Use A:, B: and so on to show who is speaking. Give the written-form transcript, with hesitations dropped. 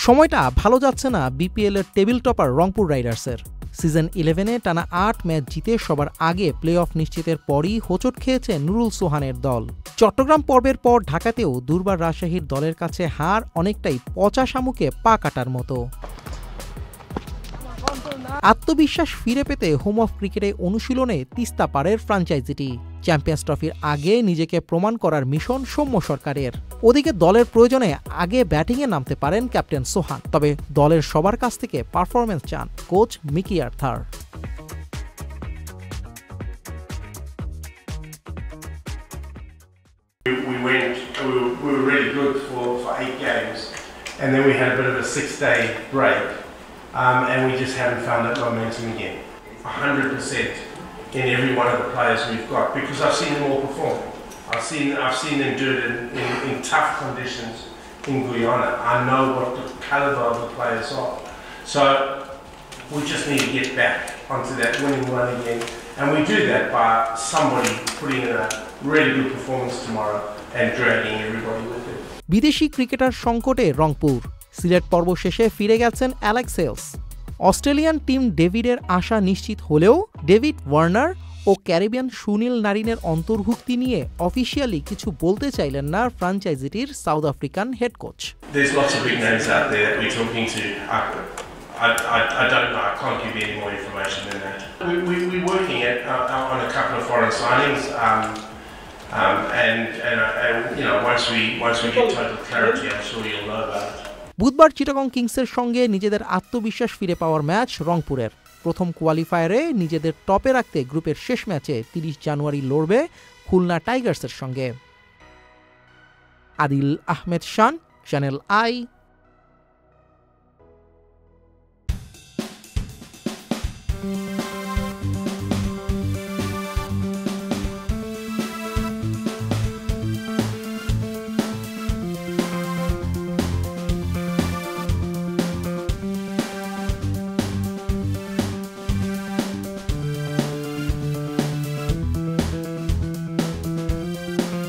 A: সময়টা ভালো যাচ্ছে না বিপিএল এর টেবিল টপার রংপুর রাইডার্সের। সিজন 11-এ টানা 8 ম্যাচ জিতে সবার আগে প্লে অফ নিশ্চিতের পরই হোঁচট খেয়েছে নুরুল সোহানের দল। চট্টগ্রাম পর্বের পর ঢাকাতেও দুর্বার রাজশাহীর দলের কাছে হার অনেকটাই পচা শামুকে পা কাটার মতো। আত্মবিশ্বাস ফিরে পেতে হোম অফ ক্রিকেটে অনুশীলনে তিস্তা পাড়ের ফ্র্যাঞ্চাইজিটি। চ্যাম্পিয়ন্স ট্রফির আগে নিজেকে প্রমাণ করার মিশন সৌম্য সরকারের। ওদিকে দলের প্রয়োজনে আগে ব্যাটিংয়ে নামতে পারেন ক্যাপ্টেন সোহান, তবে দলের সবার কাছ থেকে পারফরম্যান্স চান coach Mickey Arthur.
B: We were really good for 8 games, and then we had a bit of a 6-day break, and we just haven't found that momentum again. 100% in every one of the players we've got, because I've seen them all perform. I've seen them do it in tough conditions in Guyana. I know what the caliber of the players are. So we just need to get back onto that winning run again, and we do that by somebody putting in a really good performance tomorrow and dragging everybody with it.
A: বিদেশি cricketer সংকটে রংপুর। সিলেট পর্ব শেষে ফিরে গেছেন Alex Hales. Australian Tim ডেভিডের আশা নিশ্চিত হলেও ডেভিড ওয়ার্নার ও ক্যারিবিয়ান সুনীল নারিনের অন্তর্ভুক্তি নিয়ে অফিসিয়ালি কিছু বলতে চাইলেন না ফ্র্যাঞ্চাইজিটির South African head coach.
B: There's lots of big names out there that we're talking to. I don't know. I can't give you any more information than that. We're working on a couple of foreign signings, and you know, once we get total clarity, I'm sure you'll know about it.
A: বুধবার চিটাগং কিংসের সঙ্গে নিজেদের আত্মবিশ্বাস ফিরে পাওয়ার match রংপুরের। প্রথম কোয়ালিফায়ারে নিজেদের টপে রাখতে গ্রুপের শেষ ম্যাচে 30 জানুয়ারি লড়বে খুলনা টাইগার্সের সঙ্গে। আদিল আহমেদ শান, চ্যানেল আই।